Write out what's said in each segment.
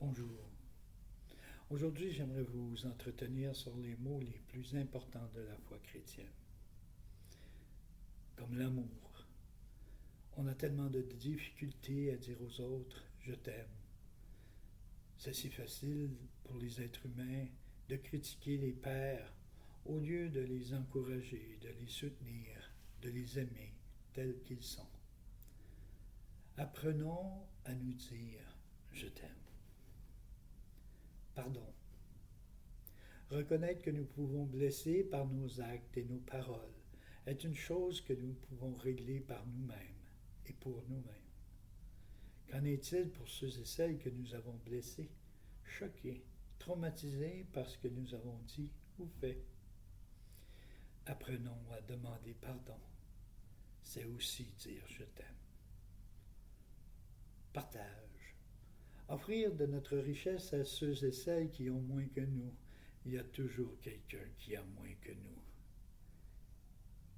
Bonjour. Aujourd'hui, j'aimerais vous entretenir sur les mots les plus importants de la foi chrétienne. Comme l'amour. On a tellement de difficultés à dire aux autres « je t'aime ». C'est si facile pour les êtres humains de critiquer les pères au lieu de les encourager, de les soutenir, de les aimer tels qu'ils sont. Apprenons à nous dire « je t'aime ». Pardon. Reconnaître que nous pouvons blesser par nos actes et nos paroles est une chose que nous pouvons régler par nous-mêmes et pour nous-mêmes. Qu'en est-il pour ceux et celles que nous avons blessés, choqués, traumatisés par ce que nous avons dit ou fait? Apprenons à demander pardon. C'est aussi dire « je t'aime ». Partage. Offrir de notre richesse à ceux et celles qui ont moins que nous. Il y a toujours quelqu'un qui a moins que nous.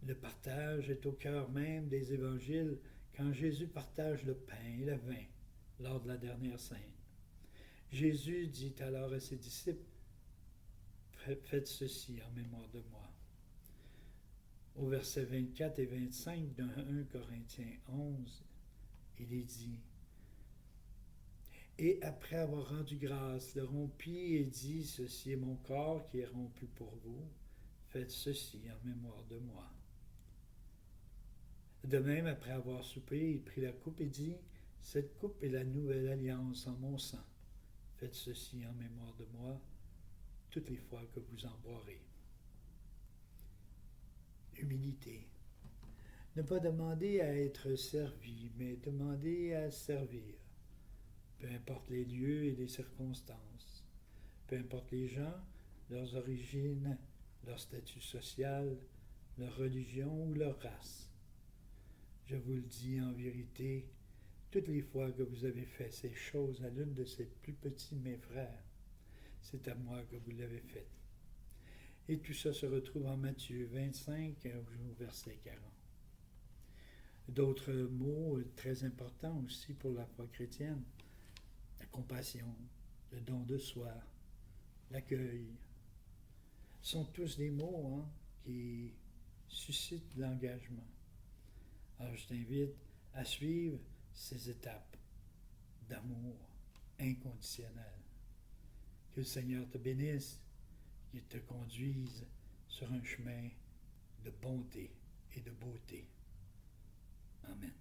Le partage est au cœur même des évangiles quand Jésus partage le pain et le vin lors de la dernière scène. Jésus dit alors à ses disciples, « Faites ceci en mémoire de moi ». Au verset 24 et 25 de 1 Corinthiens 11, il est dit, « Et après avoir rendu grâce, le rompit et dit, « Ceci est mon corps qui est rompu pour vous. Faites ceci en mémoire de moi. » De même, après avoir soupé, il prit la coupe et dit, « Cette coupe est la nouvelle alliance en mon sang. Faites ceci en mémoire de moi toutes les fois que vous en boirez. » Humilité. Ne pas demander à être servi, mais demander à servir. Peu importe les lieux et les circonstances, peu importe les gens, leurs origines, leur statut social, leur religion ou leur race. Je vous le dis en vérité, toutes les fois que vous avez fait ces choses à l'une de ces plus petits de mes frères, c'est à moi que vous l'avez fait. Et tout ça se retrouve en Matthieu 25, au verset 40. D'autres mots très importants aussi pour la foi chrétienne, la compassion, le don de soi, l'accueil, sont tous des mots qui suscitent l'engagement. Alors je t'invite à suivre ces étapes d'amour inconditionnel. Que le Seigneur te bénisse, qu'il te conduise sur un chemin de bonté et de beauté. Amen.